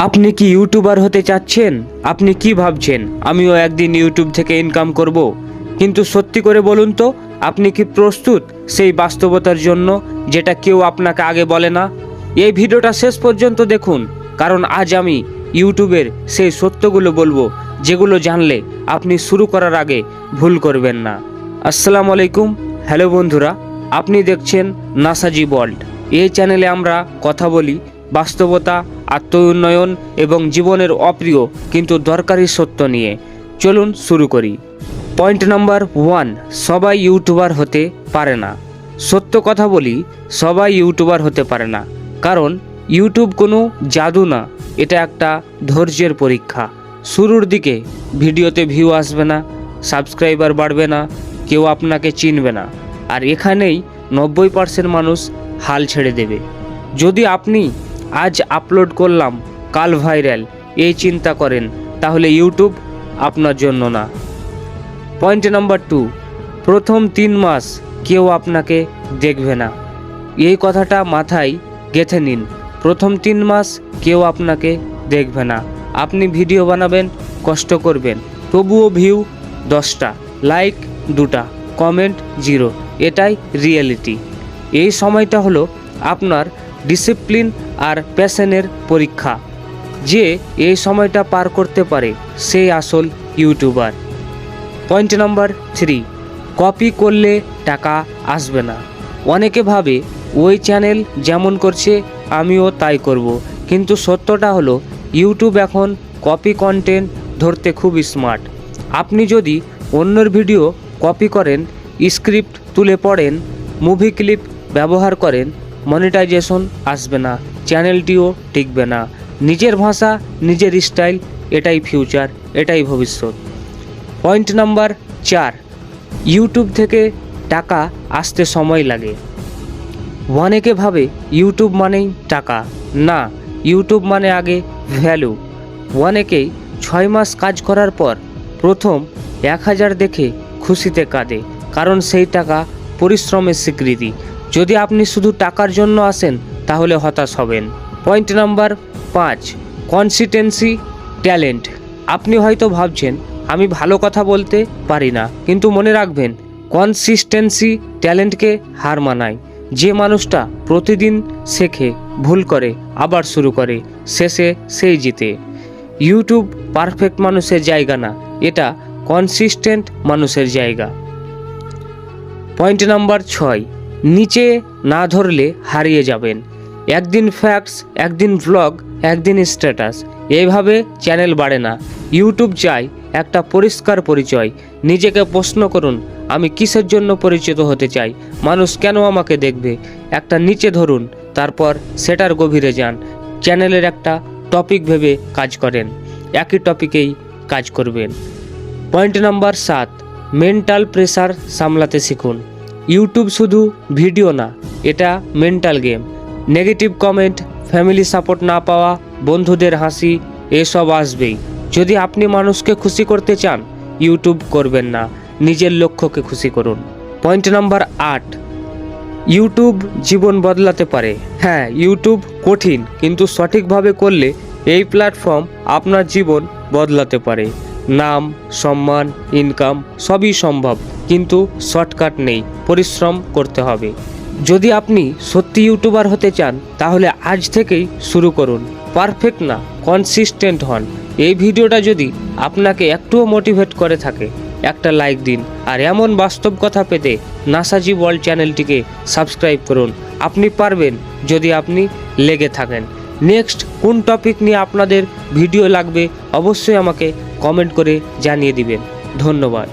আপনি কি ইউটিউবার হতে চাচ্ছেন? আপনি কি ভাবছেন আমিও একদিন ইউটিউব থেকে ইনকাম করব? কিন্তু সত্যি করে বলুন তো, আপনি কি প্রস্তুত সেই বাস্তবতার জন্য যেটা কেউ আপনাকে আগে বলে না? এই ভিডিওটা শেষ পর্যন্ত দেখুন, কারণ আজ আমি ইউটিউবের সেই সত্যগুলো বলবো যেগুলো জানলে আপনি শুরু করার আগে ভুল করবেন না। আসসালামু আলাইকুম, হ্যালো বন্ধুরা, আপনি দেখছেন নাসাজি ওয়ার্ল্ড। এই চ্যানেলে আমরা কথা বলি বাস্তবতা, আত্মউন্নয়ন এবং জীবনের অপ্রিয় কিন্তু দরকারি সত্য নিয়ে। চলুন শুরু করি। পয়েন্ট নাম্বার 1, সবাই ইউটিউবার হতে পারে না। সত্য কথা বলি, সবাই ইউটিউবার হতে পারে না, কারণ ইউটিউব কোনো জাদু না, এটা একটা ধৈর্যের পরীক্ষা। শুরুর দিকে ভিডিওতে ভিউ আসবে না, সাবস্ক্রাইবার বাড়বে না, কেউ আপনাকে চিনবে না, আর এখানেই 90% মানুষ হাল ছেড়ে দেবে। যদি আপনি আজ আপলোড করলাম কাল ভাইরাল এই চিন্তা করেন, তাহলে ইউটিউব আপনার জন্য না। পয়েন্ট নাম্বার 2, প্রথম 3 মাস কেউ আপনাকে দেখবে না। এই কথাটা মাথায় গেঁথে নিন। প্রথম 3 মাস কেউ আপনাকে দেখবে না। আপনি ভিডিও বানাবেন, কষ্ট করবেন, তবুও ভিউ 10টা, লাইক 2টা, কমেন্ট 0। এটাই রিয়েলিটি। এই সময়টা হলো আপনার ডিসিপ্লিন আর প্যাশনের পরীক্ষা। যে এই সময়টা পার করতে পারে সেই আসল ইউটিউবার। পয়েন্ট নাম্বার 3, কপি করলে টাকা আসবে না। অনেকে ভাবে ওই চ্যানেল যেমন করছে আমিও তাই করব, কিন্তু সত্যটা হলো ইউটিউব এখন কপি কন্টেন্ট ধরতে খুব স্মার্ট। আপনি যদি অন্যের ভিডিও কপি করেন, স্ক্রিপ্ট তুলে পড়েন, মুভি ক্লিপ ব্যবহার করেন, মনিটাইজেশন আসবে না, চ্যানেলটিও টিকবে না। নিজের ভাষা, নিজের স্টাইল, এটাই ফিউচার, এটাই ভবিষ্যৎ। পয়েন্ট নাম্বার 4, ইউটিউব থেকে টাকা আসতে সময় লাগে। অনেকে ভাবে ইউটিউব মানেই টাকা। না, ইউটিউব মানে আগে ভ্যালু। অনেকেই 6 মাস কাজ করার পর প্রথম 1000 দেখে খুশিতে কাঁদে, কারণ সেই টাকা পরিশ্রমের স্বীকৃতি। যদি আপনি শুধু টাকার জন্য আসেন তাহলে হতাশ হবেন। Point number 5, consistency talent. আপনি হয়তো ভাবছেন আমি ভালো কথা বলতে পারি না, কিন্তু মনে রাখবেন কনসিস্টেন্সি ট্যালেন্টকে হার মানায়। যে মানুষটা প্রতিদিন শেখে, ভুল করে, আবার শুরু করে, শেষে সেই জিতে। ইউটিউব পারফেক্ট মানুষের জায়গা না, এটা কনসিস্টেন্ট মানুষের জায়গা। পয়েন্ট নাম্বার 6, নিচে না ধরলে হারিয়ে যাবেন। একদিন ফ্যাক্টস, একদিন ভ্লগ, একদিন স্ট্যাটাস, এইভাবে চ্যানেল বাড়ে না। ইউটিউব চাই একটা পরিষ্কার পরিচয়। নিজেকে প্রশ্ন করুন, আমি কিসের জন্য পরিচিত হতে চাই, মানুষ কেন আমাকে দেখবে। একটা নিচে ধরুন, তারপর সেটার গভীরে যান। চ্যানেলের একটা টপিক ভেবে কাজ করেন, একই টপিকেই কাজ করবেন। পয়েন্ট নাম্বার 7, মেন্টাল প্রেসার সামলাতে শিখুন। ইউটিউব শুধু ভিডিও না, এটা mental game. Negative comment, family support না পাওয়া, বন্ধুদের হাসি, এসব আসবেই। যদি আপনি মানুষকে খুশি করতে চান, ইউটিউব করবেন না, নিজের লক্ষ্যকে খুশি করুন। পয়েন্ট নাম্বার 8, ইউটিউব জীবন বদলাতে পারে। হ্যাঁ, ইউটিউব কঠিন, কিন্তু সঠিকভাবে করলে এই প্ল্যাটফর্ম আপনার জীবন বদলাতে পারে। নাম, সম্মান, ইনকাম সবই সম্ভব, কিন্তু শর্টকাট নেই, পরিশ্রম করতে হবে। যদি আপনি সত্যি ইউটিউবার হতে চান, তাহলে আজ থেকেই শুরু করুন। পারফেক্ট না, কনসিস্টেন্ট হন। এই ভিডিওটা যদি আপনাকে একটুও মোটিভেট করে থাকে, একটা লাইক দিন, আর এমন বাস্তব কথা পেতে নাসাজি ওয়ার্ল্ড চ্যানেলটিকে সাবস্ক্রাইব করুন। আপনি পারবেন যদি আপনি লেগে থাকেন। নেক্সট কোন টপিক নিয়ে আপনাদের ভিডিও লাগবে অবশ্যই আমাকে কমেন্ট করে জানিয়ে দিবেন। ধন্যবাদ।